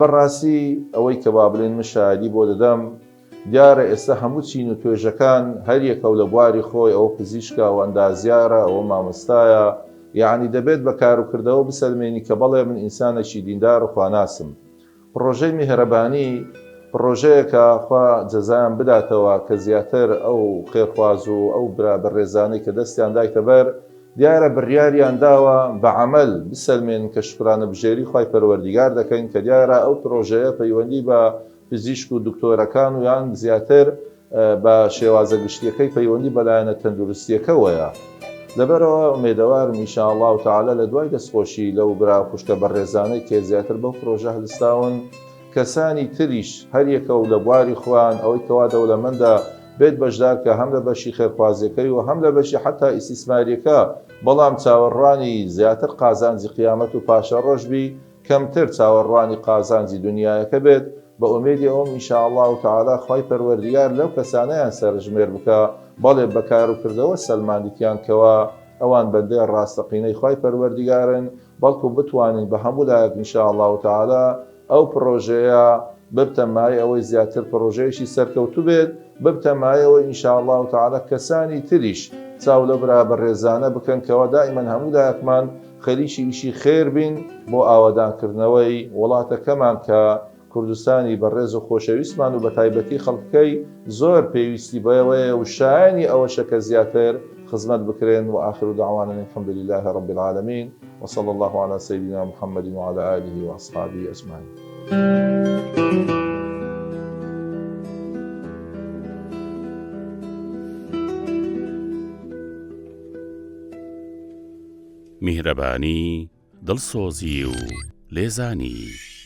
بەڕاستی ئەوەی کە با بڵێن من شایەدی بۆ دەدەم، دیارە ئێستا هەموو چین و توێژەکان هەر یەکەو لە بواری خۆی، ئەوە پزیشکە، ئەوە ئەندازیارە، ئەوە مامۆستایە، یعنی دەبێت بە کاروکردەوە بسەلمێنی کە بەڵێ من ئینسانێکی دیندار و خواناسم. پرۆژەی میهرەبانی پرۆژەیەکە خوا جەزایان بداتەوە کە زیاتر ئەو خێرخواز و ئەو بەڕێزانەی کە دەستیان دایتە بەر، دیارە بڕیاریان داوە بە عەمەل بسەلمێن کە شکرانە بژێری خوای پەروەردیگار دەکەین کە دیارە ئەو پرۆژەیە پەیوەندی بە پزیشک و دکتۆرەکان و یان زیاتر بە شێوازە گشتیەکەی پەیوەندی بەلایەنە تەندروستیەکەوەیە. لەبەرەوە ئومێدەوارم ئینشاءالله تەعالا لە دوای دەستخۆشی لەو برا خوشکە بەڕێزانەی کە زیاتر بەو پرۆژە هەڵستاون، کەسانی تریش هەر یەکەو لە بواری خوان ئەوەی کەوا دەوڵەمەندە بێت بەشدار کە هەم لە بەشی خێرخوازیەکەی و هەم لە بەشی حتا ئیسیسماریەکە، بەڵام چاوەڕوانی زیاتر قازانجی قیامەت و پاشە ڕۆژبی، کەمتر چاوەڕوانی قازانجی دنیایەکە بێت. بە ئومێدی ئەوم ئینشاءالله تەعالا خوای پەروەردیگار لەو کەسانەیان سەرژمێر بکە بەڵێ بەکاروکردەوە سەلماندیتیان کەوە ئەوان بەندەی ڕاستەقینەی خوای پەروەردیگارن، بەڵکو بتوانین بە هەموو لایەک ئینشاءالله تەعالا ئەو پرۆژەیە ببتە مای ئەوەی زیاتر پرۆژەیەشی سەرکەوتوو بێت، ببتە مایەوە ئینشاءالله تەعالا کەسانی تریش چاو لە برا بەڕێزانە بکەن کەەوە دائیمەن هەموو لایەکمان خەریکی ئیشی خێر بین بۆ ئاوادانکردنەوەی وڵاتەکەمان کە کوردستانی بەڕێز و خۆشەویستمان و بە تایبەتی خەڵکەکەی زۆر پێویستی بەوەیە و شایانی ئەوەشە کە زیاتر خزمەت بکرێن. وآخر دعوانا الحمد لله رب العالمين وصلى الله على سيدنا محمد وعلى آله وأصحابه أجمعين. میهرەبانی دڵسۆزی و لێزانی